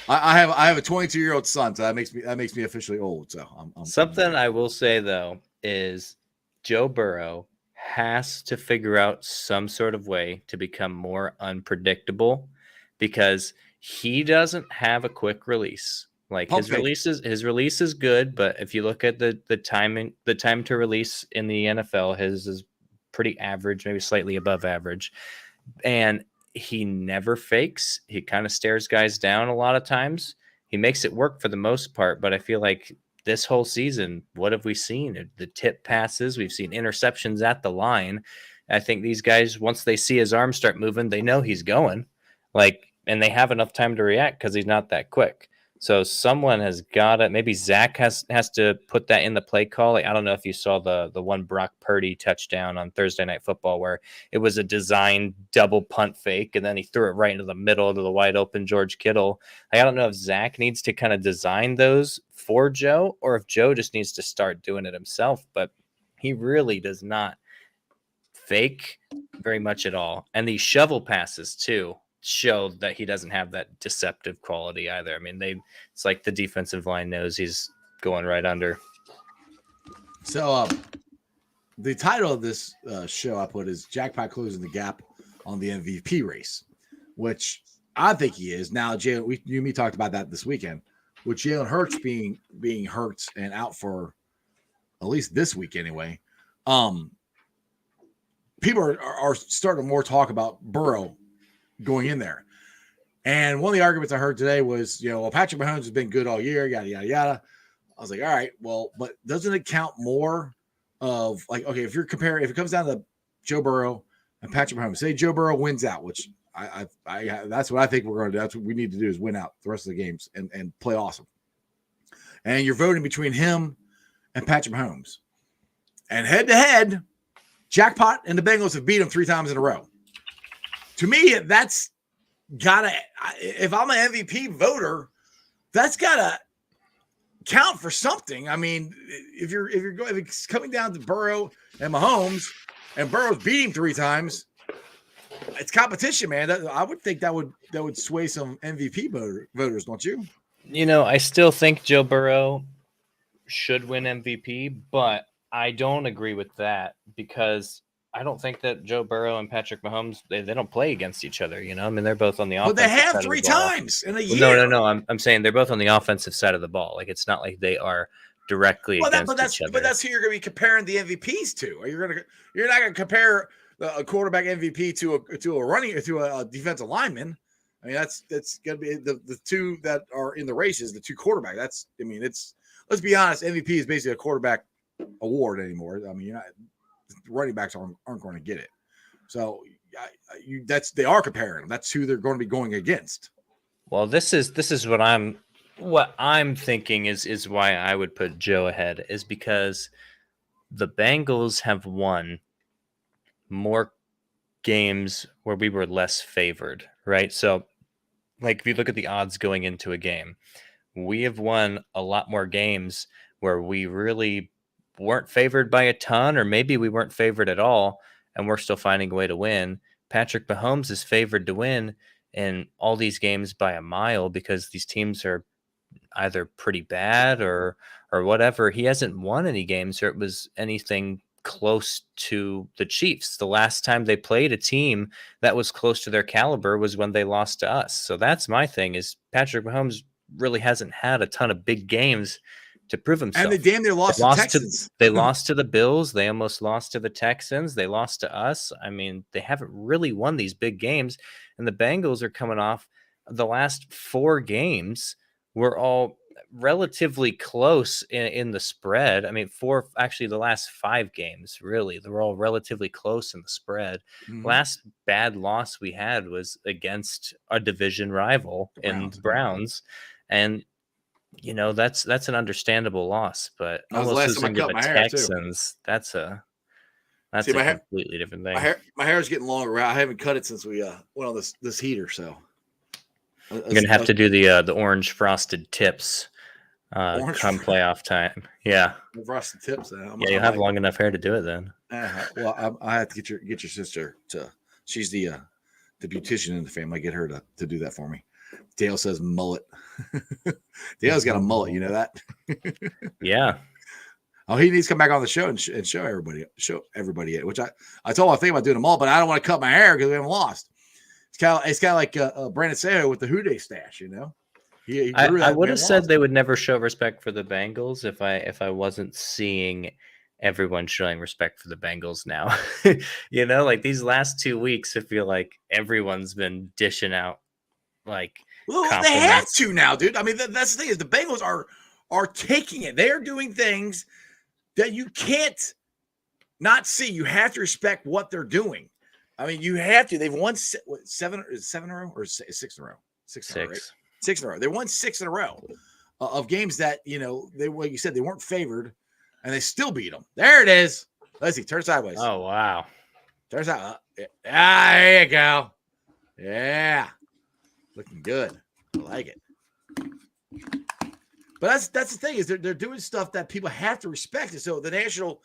have a 22-year-old son, so that makes me officially old. So something I will say though is Joe Burrow has to figure out some sort of way to become more unpredictable, because he doesn't have a quick release. Like his release is good, but if you look at the time to release in the NFL, his is pretty average, maybe slightly above average. And he never fakes. He kind of stares guys down a lot of times. He makes it work for the most part, but I feel like this whole season, what have we seen? The tip passes, we've seen interceptions at the line. I think these guys, once they see his arms start moving, they know he's going. And they have enough time to react because he's not that quick. So someone has got it. Maybe Zach has to put that in the play call. I don't know if you saw the one Brock Purdy touchdown on Thursday Night Football where it was a designed double punt fake, and then he threw it right into the middle to the wide open George Kittle. I don't know if Zach needs to kind of design those for Joe, or if Joe just needs to start doing it himself. But he really does not fake very much at all. And these shovel passes too show that he doesn't have that deceptive quality either. I mean, it's like the defensive line knows he's going right under. So the title of this show I put is Jackpot Closing the Gap on the MVP race, which I think he is. Now, you and me talked about that this weekend, with Jalen Hurts being hurt and out for at least this week anyway. People are starting to more talk about Burrow going in there. And one of the arguments I heard today was, Patrick Mahomes has been good all year, yada, yada, yada. I was like, all right, well, but doesn't it count more of like, okay, if it comes down to Joe Burrow and Patrick Mahomes, say Joe Burrow wins out, which I that's what I think we're going to do. That's what we need to do, is win out the rest of the games and play awesome. And you're voting between him and Patrick Mahomes. And head to head, Jackpot and the Bengals have beat him 3 times in a row. To me, that's gotta. If I'm an MVP voter, that's gotta count for something. I mean, if it's coming down to Burrow and Mahomes, and Burrow's beat him 3 times, it's competition, man. I would think that would sway some MVP voters, don't you? I still think Joe Burrow should win MVP, but I don't agree with that, because I don't think that Joe Burrow and Patrick Mahomes, they don't play against each other. I mean, they're both on the offensive side. But they have side 3 times in a year. No. I'm saying they're both on the offensive side of the ball. Like, it's not like they are directly against each other. But that's who you're going to be comparing the MVPs to. You're not going to compare a quarterback MVP to a defensive lineman. I mean, that's going to be the two that are in the races, the 2 quarterbacks. Let's be honest, MVP is basically a quarterback award anymore. I mean, running backs aren't going to get it. So they are comparing them. That's who they're going to be going against. Well, this is what I'm thinking is why I would put Joe ahead, is because the Bengals have won more games where we were less favored, right? So like if you look at the odds going into a game, we have won a lot more games where we really weren't favored by a ton, or maybe we weren't favored at all, and we're still finding a way to win. Patrick Mahomes is favored to win in all these games by a mile because these teams are either pretty bad or whatever. He hasn't won any games or it was anything close to the Chiefs. The last time they played a team that was close to their caliber was when they lost to us. So that's my thing, is Patrick Mahomes really hasn't had a ton of big games to prove himself. And they damn near lost to the Texans. They lost to the Bills. They almost lost to the Texans. They lost to us. I mean, they haven't really won these big games. And the Bengals are coming off the last 4 games were all relatively close in the spread. I mean, actually the last 5 games, really, they were all relatively close in the spread. Mm-hmm. Last bad loss we had was against a division rival in the Browns. And you know, that's an understandable loss, but almost losing to the Texans, that's a completely different thing. My hair is getting longer. I haven't cut it since we went on this heater, so I'm gonna have to do the orange frosted tips come playoff time. Yeah, frosted tips. You'll have long enough hair to do it then. Well, I have to get your sister to. She's the beautician in the family. Get her to do that for me. Dale says mullet. Dale's got a mullet, you know that? Yeah. Oh, he needs to come back on the show and show everybody it. Which I told him I think about doing a mullet, but I don't want to cut my hair because we haven't lost. It's kind of like Brandon Sayo with the Houday stash, you know. I would have said they would never show respect for the Bengals if I wasn't seeing everyone showing respect for the Bengals now. You know, like these last 2 weeks, I feel like everyone's been dishing out. Like, well, they have to now, dude. I mean, that's the thing, is the Bengals are taking it. They are doing things that you can't not see. You have to respect what they're doing. I mean, you have to. They've won 7 in a row or 6 in a row. 6 in a row, right? 6 in a row. They won 6 in a row of games that, you know, like you said, they weren't favored, and they still beat them. There it is. Let's see. Turn sideways. Oh wow. Turn sideways. There you go. Yeah. Looking good. I like it. But that's the thing, is they're doing stuff that people have to respect. And so the national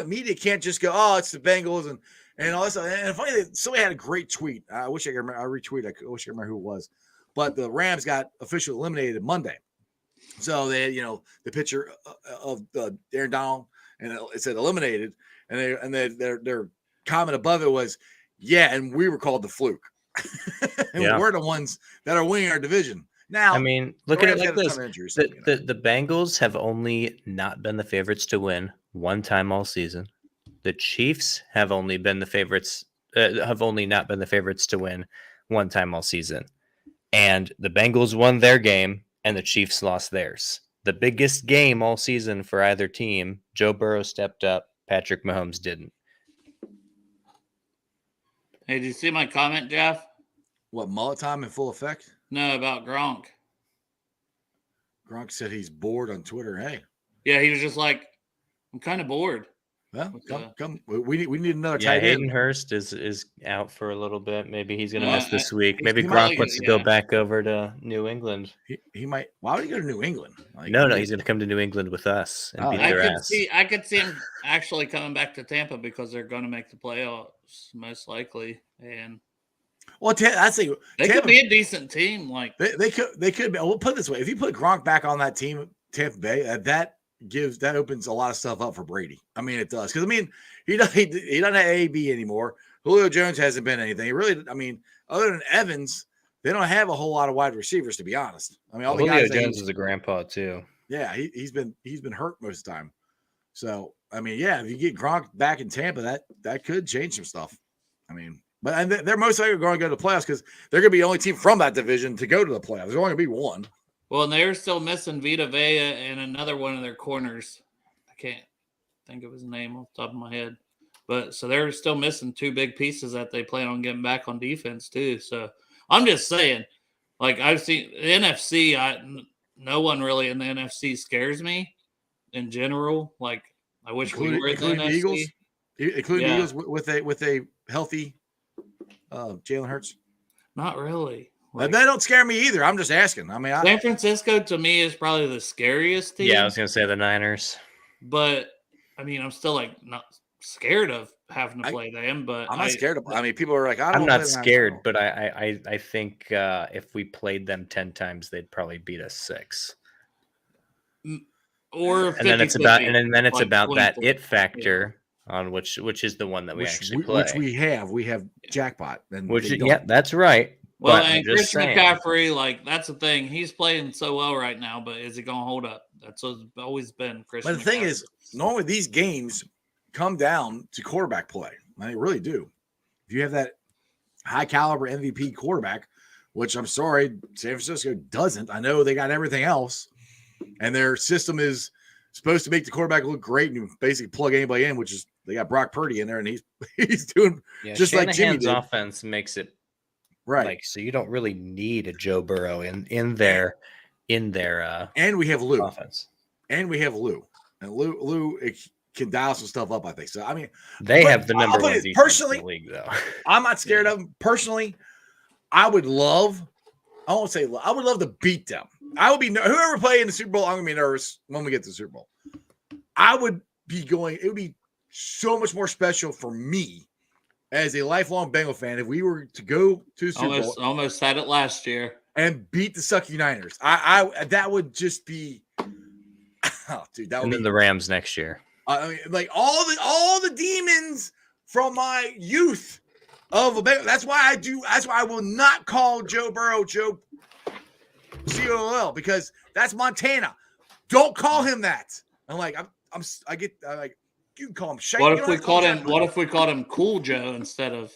media can't just go, oh, it's the Bengals and all this stuff. And funny, somebody had a great tweet. I wish I could remember. I retweeted. I wish I could remember who it was. But the Rams got officially eliminated Monday. So they had, you know, the picture of Aaron Donald, and it said eliminated. And their comment above it was, yeah, and we were called the fluke. And we're the ones that are winning our division. Now, I mean, look at it like this. The Bengals have only not been the favorites to win one time all season. The Chiefs have only been the favorites, have only not been the favorites to win one time all season. And the Bengals won their game and the Chiefs lost theirs. The biggest game all season for either team, Joe Burrow stepped up, Patrick Mahomes didn't. Hey, did you see my comment, Jeff? What, mullet time in full effect? No, about Gronk. Gronk said he's bored on Twitter. Hey. Yeah, he was just like, I'm kind of bored. Well, come. We need another tight end. Hayden Hurst is out for a little bit. Maybe he's going to miss this week. Maybe Gronk wants to go back over to New England. He might. Why would he go to New England? Like, no, he's going to come to New England with us and beat their ass. I could see him actually coming back to Tampa because they're going to make the playoffs most likely. And well, I think they could be a decent team. Like they could be. We'll put it this way: if you put Gronk back on that team, Tampa Bay, that opens a lot of stuff up for Brady. I mean, it does, because I mean he doesn't have AB anymore. Julio Jones hasn't been anything. He really, I mean, other than Evans, they don't have a whole lot of wide receivers, to be honest. I mean, Julio Jones is a grandpa too. Yeah, he's been hurt most of the time. So I mean, yeah, if you get Gronk back in Tampa, that could change some stuff. I mean, but they're most likely going to go to the playoffs because they're going to be the only team from that division to go to the playoffs. There's only going to be one. Well, and they're still missing Vita Vea and another one of their corners. I can't think of his name off the top of my head. But so they're still missing 2 big pieces that they plan on getting back on defense too. So I'm just saying, like, I've seen the NFC, no one really in the NFC scares me in general. Like, I wish we were in the NFC. Eagles, including the Eagles with a healthy Jalen Hurts. Not really. Like, they don't scare me either. I'm just asking. I mean, San Francisco to me is probably the scariest team. Yeah, I was gonna say the Niners. But I mean, I'm still like not scared of having to play them. But I'm not scared of. I mean, people are like, I'm not scared, but I think if we played them 10 times, they'd probably beat us 6. Or and then it's about like that it factor on which is the one that we actually play. Which we have Jackpot. And that's right. Well, and Chris McCaffrey, like that's the thing. He's playing so well right now, but is he going to hold up? That's always been Chris. But the thing is, normally these games come down to quarterback play. They really do. If you have that high caliber MVP quarterback, which I'm sorry, San Francisco doesn't. I know they got everything else, and their system is supposed to make the quarterback look great and you basically plug anybody in, which is they got Brock Purdy in there, and he's doing just like Jimmy did. Offense makes it right. Like, so you don't really need a Joe Burrow in their and we have Lou offense. And we have Lou. And Lou can dial some stuff up, I think. So I mean, they have the number one defense personally in the league, though. I'm not scared of them. Personally, I would love to beat them. I would be whoever play in the Super Bowl, I'm gonna be nervous when we get to the Super Bowl. It would be so much more special for me as a lifelong Bengal fan if we were to go to the Super Bowl. Almost had it last year and beat the sucky Niners. I that would just be dude, that would be the Rams next year. I mean, like all the demons from my youth of a Bengal. That's why I will not call Joe Burrow Joe COL because that's Montana. Don't call him that. I'm like you can call him Shane. What if we called him Cool Joe instead of?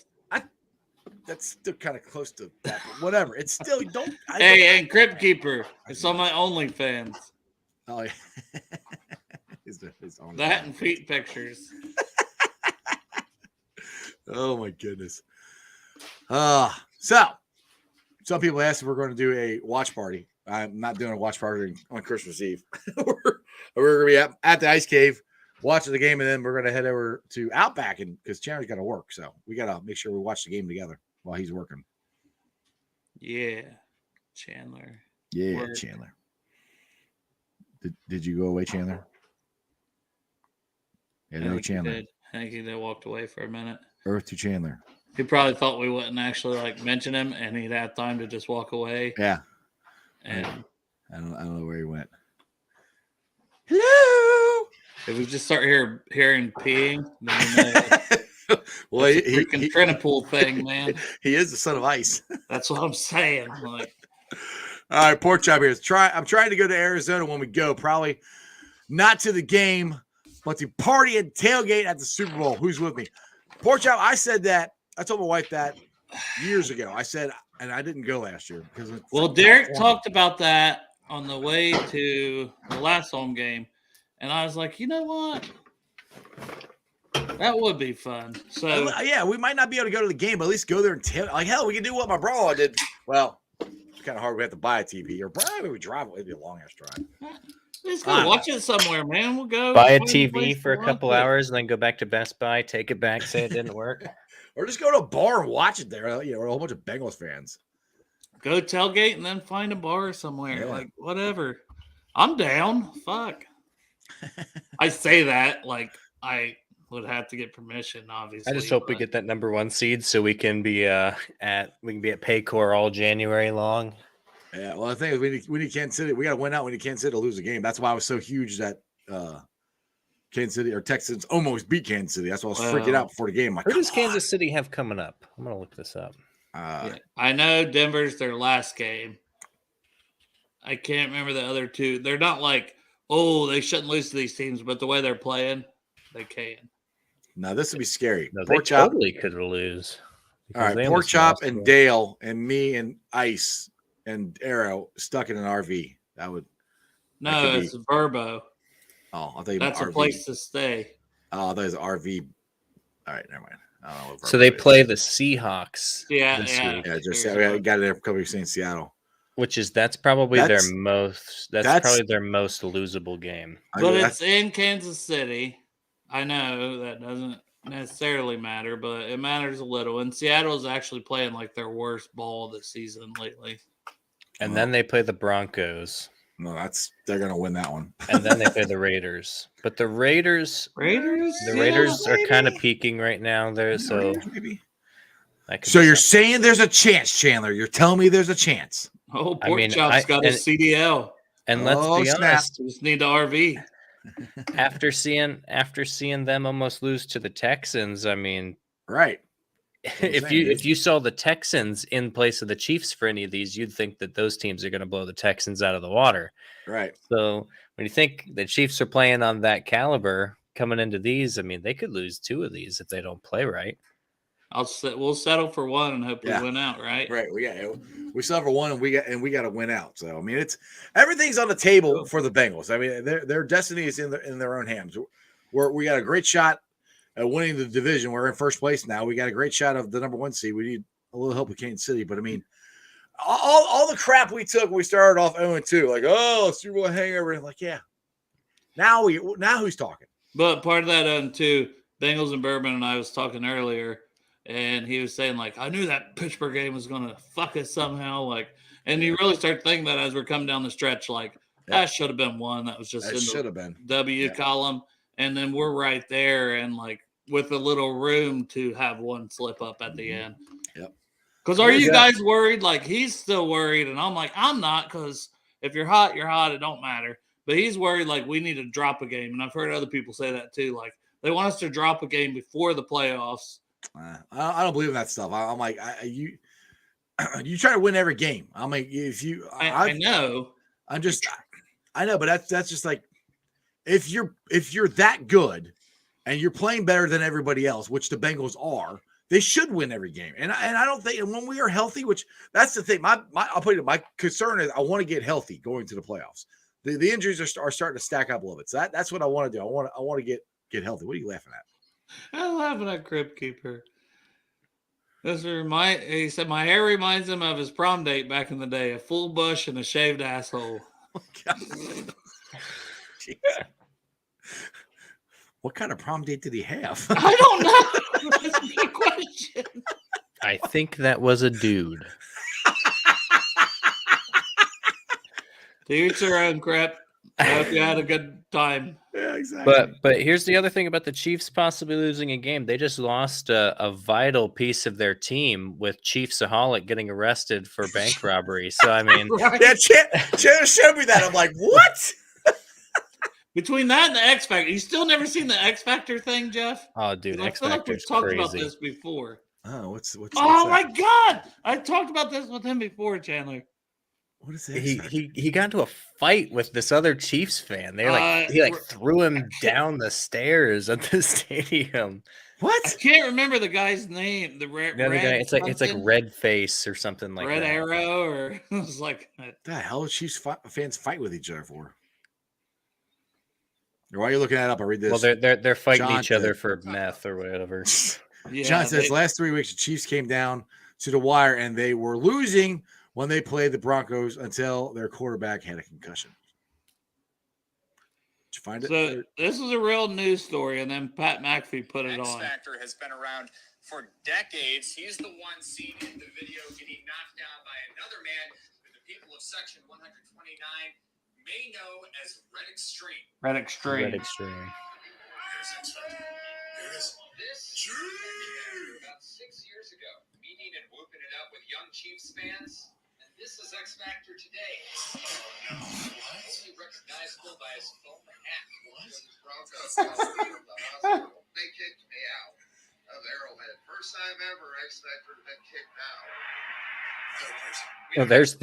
That's still kind of close to that. But whatever. It's still don't. Hey, Crypt Keeper. It's on my OnlyFans. Oh yeah. That and feet pictures. Oh my goodness. So some people asked if we're going to do a watch party. I'm not doing a watch party on Christmas Eve. we're going to be at the Ice Cave watching the game, and then we're going to head over to Outback because Chandler's got to work. So we got to make sure we watch the game together while he's working. Yeah, Chandler. Yeah, work. Chandler. Did you go away, Chandler? Yeah, no, Chandler. I think he did walked away for a minute. Earth to Chandler. He probably thought we wouldn't actually mention him, and he'd have time to just walk away. Yeah. And I don't know where he went. Hello. If we just start hearing peeing, then well, he freaking Trinipool thing, man. He is the son of ice. That's what I'm saying. Like, all right, Pork Chop here. I'm trying to go to Arizona when we go. Probably not to the game, but to party and tailgate at the Super Bowl. Who's with me? Pork Chop, I said that. I told my wife that years ago. I said, and I didn't go last year because. Well, Derek talked about that on the way to the last home game, and I was like, you know what? That would be fun. So yeah, we might not be able to go to the game, but at least go there and tail. Like hell, we can do what my brother did. Well, it's kind of hard. We have to buy a TV or probably we drive. It'd be a long ass drive. Let's go watch it somewhere, man. We'll go buy a TV for a couple hours and then go back to Best Buy, take it back, say it didn't work. Or just go to a bar and watch it there. You know, we're a whole bunch of Bengals fans. Go tailgate and then find a bar somewhere. Yeah. Like, whatever. I'm down. Fuck. I say that like I would have to get permission, obviously. I just hope we get that number 1 seed so we can be at Paycor all January long. Yeah, well, I think we need Kansas City. We got to win out. We need Kansas City to lose a game. That's why I was so huge that Kansas City or Texans almost beat Kansas City. That's why I was freaking out before the game. Who does Kansas City have coming up? I'm going to look this up. Yeah. I know Denver's their last game. I can't remember the other two. They're not like, oh, they shouldn't lose to these teams, but the way they're playing, they can. Now, this would be scary. No, they totally could lose. All right, Pork Chop and Dale and me and Ice and Arrow stuck in an RV. That would. No, it's Verbo. Oh, I thought that's a place to stay. Oh, I thought it was an RV. All right, never mind. I don't know what so they play the Seahawks. Yeah. We got it there for a couple weeks in Seattle. That's probably their most losable game. But it's in Kansas City. I know that doesn't necessarily matter, but it matters a little. And Seattle's actually playing like their worst ball this season lately. And then they play the Broncos. No, they're gonna win that one. And then they play the Raiders. But the Raiders are kind of peaking right now. Maybe. So you're saying there's a chance, Chandler? You're telling me there's a chance? Oh, Chop's got a CDL. And let's be honest, just need the RV. After seeing them almost lose to the Texans, I mean, right. If you saw the Texans in place of the Chiefs for any of these, you'd think that those teams are going to blow the Texans out of the water. Right. So when you think the Chiefs are playing on that caliber coming into these, I mean, they could lose 2 of these if they don't play right. We'll settle for 1 and hope we win out, right? Right. We settle for 1 and we got to win out. So I mean, everything's on the table for the Bengals. I mean, their destiny is in their own hands. We got a great shot at winning the division. We're in first place now. We got a great shot of the number 1 seed. We need a little help with Kansas City, but I mean, all the crap we took when we started off 0-2, like Super Bowl hangover, like now who's talking? But part of that too, Bengals and Bourbon and I was talking earlier, and he was saying like, I knew that Pittsburgh game was gonna fuck us somehow, and you really start thinking that as we're coming down the stretch, that should have been 1. That was just should have been W column. And then we're right there, and with a little room to have 1 slip up at the end. Yep. Because are you guys worried? He's still worried, and I'm like, I'm not, because if you're hot, you're hot. It don't matter. But he's worried we need to drop a game, and I've heard other people say that too. They want us to drop a game before the playoffs. I don't believe in that stuff. I'm like, you try to win every game. I'm like, if you, I know. I know, but that's just like. If you're that good and you're playing better than everybody else, which the Bengals are, they should win every game. And I don't think, and when we are healthy, which that's the thing, I'll put it, my concern is I want to get healthy going to the playoffs. The injuries are starting to stack up a little bit. So that's what I want to do. I want to get healthy. What are you laughing at? I'm laughing at Crypt Keeper. He said my hair reminds him of his prom date back in the day, a full bush and a shaved asshole. Oh, what kind of prom date did he have? I don't know. That's a good question. I think that was a dude. To each their own, crap. I hope you had a good time. Yeah, exactly. But here's the other thing about the Chiefs possibly losing a game. They just lost a vital piece of their team with Chiefsaholic getting arrested for bank robbery. So I mean, right. Yeah, Chandler showed me that. I'm like, what? Between that and the X Factor, you still never seen the X Factor thing, Jeff? Oh, dude, I X feel like Factor's we've talked crazy. about this before. Oh, what's Oh that? my God! I talked about this with him before, Chandler. What is that? He got into a fight with this other Chiefs fan. He threw him down the stairs at the stadium. What? I can't remember the guy's name. The other guy. It's like Red Face or something like Red that. Arrow, or it was like The hell do Chiefs fans fight with each other for? Why are you looking that up? I read this. Well, they're fighting John each other for meth or whatever. Yeah, John says last 3 weeks the Chiefs came down to the wire and they were losing when they played the Broncos until their quarterback had a concussion. Did you find it? So this is a real news story, and then Pat McAfee put it on. X Factor has been around for decades. He's the one seen in the video getting knocked down by another man who the people of Section 129 may know as Red Extreme. Red Extreme. Red Extreme. This about 6 years ago, meeting and whooping it up with young Chiefs fans. And this is X Factor today. Only recognizable by his foam hat. They kicked me out of Arrowhead. First time ever X Factor been kicked out. Oh, that's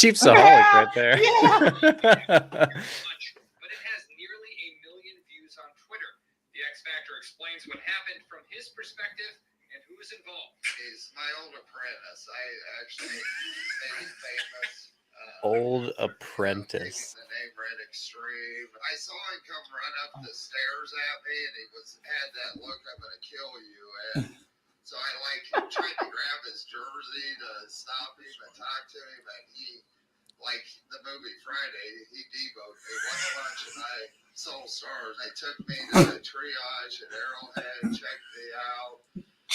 Chiefsaholic right there. But it has nearly 1 million views on Twitter. The X Factor explains what happened from his perspective and who is involved. He's my old apprentice. I actually made him famous. Old apprentice. The name Red Extreme. I saw him come run up the stairs at me, and he had that look, I'm gonna kill you. And so I tried to grab his jersey to stop him and talk to him, and he, like the movie Friday, he devoted me one punch, and I sold stars. They took me to the triage at Arrowhead, checked me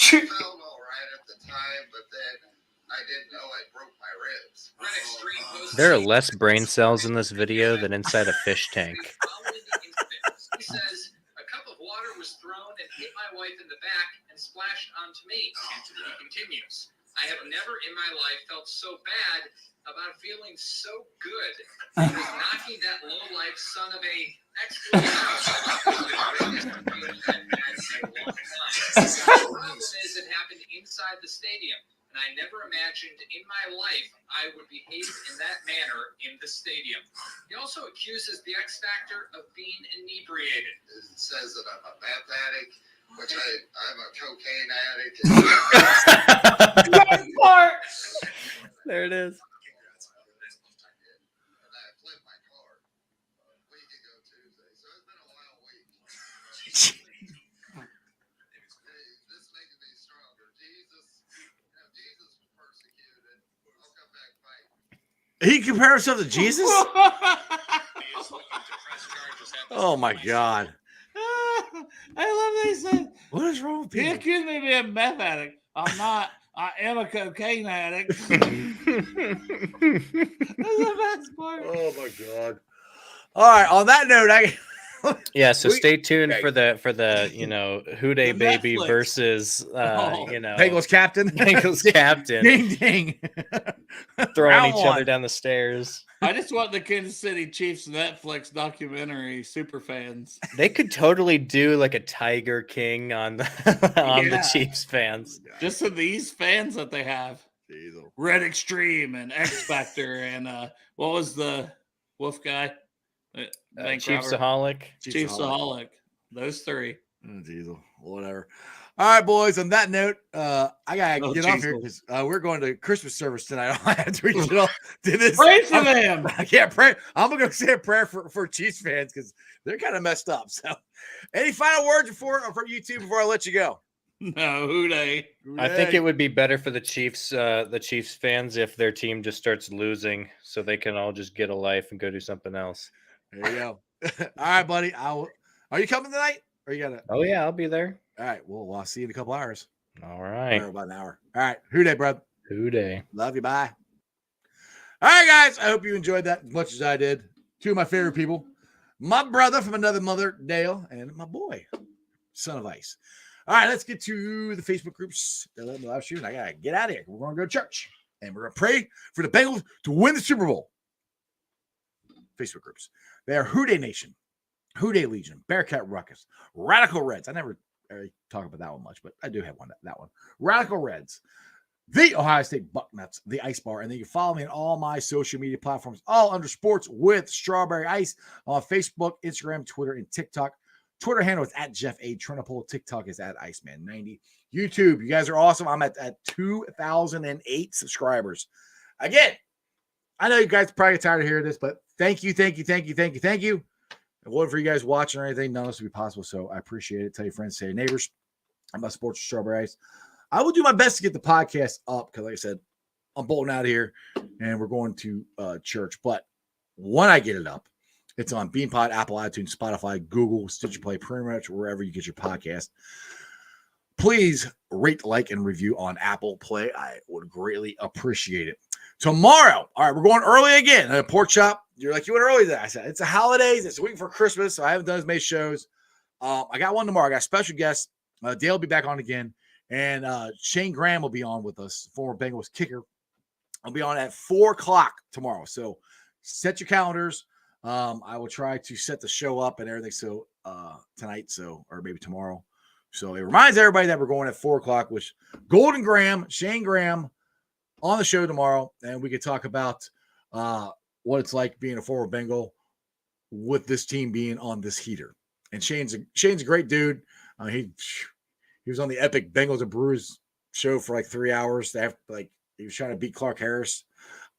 felt all right at the time, but then I didn't know I broke my ribs. Red Extreme posts There are less brain cells in this video than inside a fish tank. following the incident. He says, a cup of water was thrown and hit my wife in the back and splashed onto me. He continues, I have never in my life felt so bad about feeling so good. He was knocking that low-life son of a The problem is it happened inside the stadium, and I never imagined in my life I would behave in that manner in the stadium. He also accuses the X Factor of being inebriated. It says that I'm a meth addict, which I'm a cocaine addict. There it is. And I flipped my car a week ago Tuesday, so it's been a wild week. This making me stronger. Jesus was persecuted. I'll come back fight. He compared himself to Jesus? Oh my God. I love that he said, What is wrong with he people? accused me of being a meth addict. I'm not. I am a cocaine addict. That's the best part. Oh my God. All right. On that note, Yeah, so stay tuned okay. for the Who Dey The Baby Netflix. versus Bengals captain. Bengals captain Ding ding. throwing Round each one. other down the stairs. I just want the Kansas City Chiefs Netflix documentary super fans. They could totally do like a Tiger King on the Yeah. the Chiefs fans. Just to these fans that they have. Diesel. Red Extreme and X Factor and what was the wolf guy? Bank robber? Chiefsaholic. Chiefsaholic. Those three. Diesel. Whatever. All right, boys. On that note, I gotta Oh, get off here Jesus. because we're going to Christmas service tonight. I have to reach it all to this. Pray for them. Yeah, pray. I'm gonna say a prayer for Chiefs fans because they're kind of messed up. So, any final words from YouTube before I let you go? No, who they? I think it would be better for the Chiefs fans if their team just starts losing, so they can all just get a life and go do something else. There you go. All right, buddy. Are you coming tonight? Or you gotta? Oh yeah, I'll be there. All right. Well, I'll see you in a couple hours. All Or right. about an hour. All right. Who Dey, bro? Who Dey? Love you. Bye. All right, guys. I hope you enjoyed that as much as I did. Two of my favorite people. My brother from another mother, Dale, and my boy, Son of Ice. All right, let's get to the Facebook groups. They're letting me live shoot. I gotta get out of here. We're gonna go to church. And we're gonna pray for the Bengals to win the Super Bowl. Facebook groups. They are Who Dey Nation, Who Dey Legion, Bearcat Ruckus, Radical Reds. I never talk about that one much, but I do have that one. Radical Reds, the Ohio State Bucknuts, the Ice Bar, and then you can follow me on all my social media platforms, all under Sports with Strawberry Ice on Facebook, Instagram, Twitter, and TikTok. Twitter handle is at Jeff A. Trinopole. TikTok is at Iceman90. YouTube, you guys are awesome. I'm at 2,008 subscribers. Again, I know you guys are probably tired of hearing this, but thank you. If it wasn't for you guys watching or anything, none of this would be possible. So I appreciate it. Tell your friends, tell your neighbors. I'm about Sports with Strawberry Ice. I will do my best to get the podcast up because, like I said, I'm bolting out of here and we're going to church. But when I get it up, it's on Beanpod, Apple, iTunes, Spotify, Google, Stitcher Play, pretty much wherever you get your podcast. Please rate, like, and review on Apple Play. I would greatly appreciate it. Tomorrow, all right, we're going early again at a pork chop. You're like, you went early today. I said, it's the holidays. It's a week for Christmas, so I haven't done as many shows. I got one tomorrow. I got a special guest. Dale will be back on again. And Shane Graham will be on with us, former Bengals kicker. I'll be on at 4 o'clock tomorrow. So set your calendars. I will try to set the show up and everything so tonight, or maybe tomorrow. So it reminds everybody that we're going at 4 o'clock, which Golden Graham, Shane Graham on the show tomorrow. And we could talk about what it's like being a former Bengal with this team being on this heater. And Shane's a great dude. He was on the epic Bengals and Brewers show for like 3 hours. He was trying to beat Clark Harris.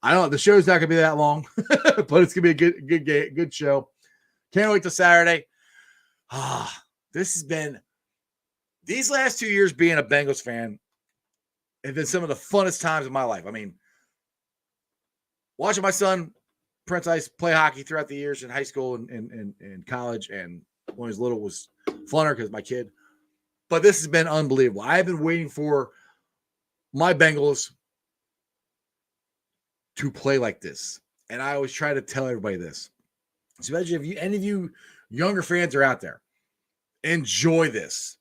I don't know. The show's not going to be that long, but it's going to be a good show. Can't wait till Saturday. This has been these last 2 years being a Bengals fan have been some of the funnest times of my life. I mean, watching my son Prince Ice play hockey throughout the years in high school and college, and when he was little was funner because my kid. But this has been unbelievable. I have been waiting for my Bengals to play like this. And I always try to tell everybody this. Especially if any of you younger fans are out there, enjoy this.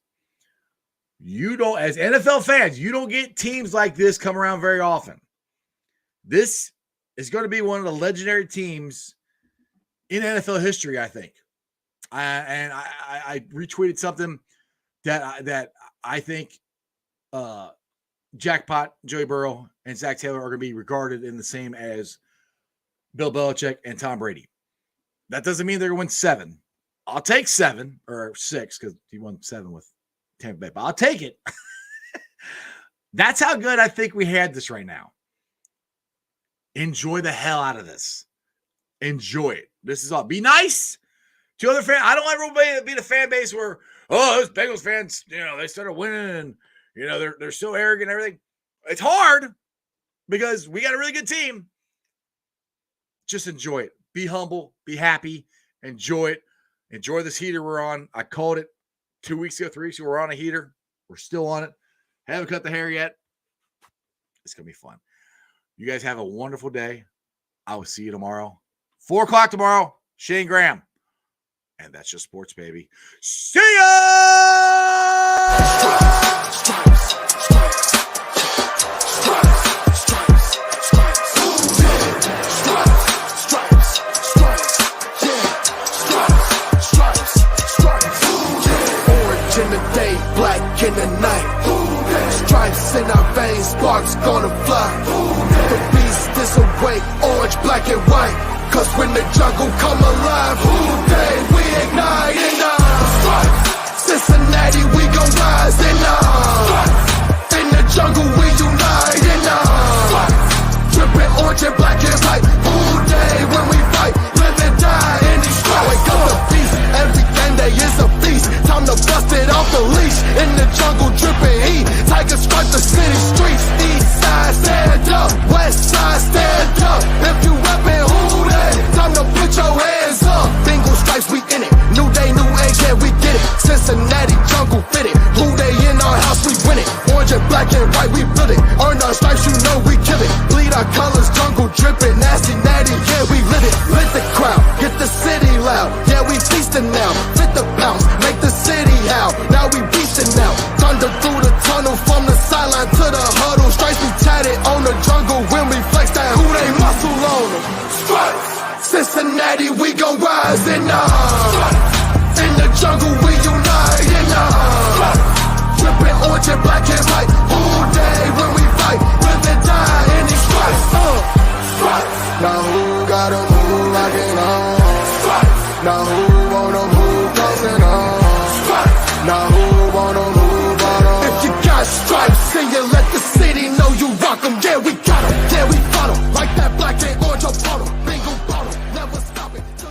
You don't, as NFL fans, you don't get teams like this come around very often. This is going to be one of the legendary teams in NFL history, I think. I retweeted something that I think Jackpot, Joey Burrow, and Zach Taylor are going to be regarded in the same as Bill Belichick and Tom Brady. That doesn't mean they're going to win 7. I'll take 7 or 6 because he won 7 with Tampa Bay, but I'll take it. That's how good I think we had this right now. Enjoy the hell out of this. Enjoy it. This is all. Be nice to other fans. I don't want everybody to be the fan base where, those Bengals fans, they started winning and, they're so arrogant and everything. It's hard because we got a really good team. Just enjoy it. Be humble. Be happy. Enjoy it. Enjoy this heater we're on. I called it 2 weeks ago, 3 weeks ago. We're on a heater. We're still on it. Haven't cut the hair yet. It's going to be fun. You guys have a wonderful day. I will see you tomorrow. 4 o'clock tomorrow. Shane Graham. And that's just sports, baby. See In the day, black in the night. Stripes in our veins, sparks gonna fly. The beast is awake, orange, black and white. Cause when the jungle come alive, day we ignite and Cincinnati we gon' rise and in the jungle we unite and dripping orange and black and white. Day when we fight, live and die in these stripes. Wake up the beast, every day is a feast. Time to bust it off the leash. In the jungle dripping heat. Tigers strike the city streets. East side stand up, west side stand up. If you reppin' who that? Time to put your hands up. Bengals stripes, we in it. New day, new age, yeah, we get it. Cincinnati jungle fitted. Who they in our house, we win it. Orange and black and white, we build it. Earn our stripes, you know we kill it. Bleed our colors, jungle dripping. Nasty, natty, yeah, we lit it. Lit the crowd, get the city loud. Yeah, we feasting now. Fit the pounds, make the city howl. Now we beastin' now. Thunder through the tunnel from the sideline to the huddle. Stripes be tatted on the jungle when we flex that who they muscle on them. Stripes, Cincinnati, we gon' rise and in the jungle we unite and dripping orange and black and white. All day when we fight, live and die in these stripes. Stripes. Now who gotta move like it on? Stripes. Now who wanna move crossing on? Stripes. Now who wanna move on? If you got stripes, then you let the city know you rock 'em. Yeah, we got 'em. Yeah, we fought 'em like that black and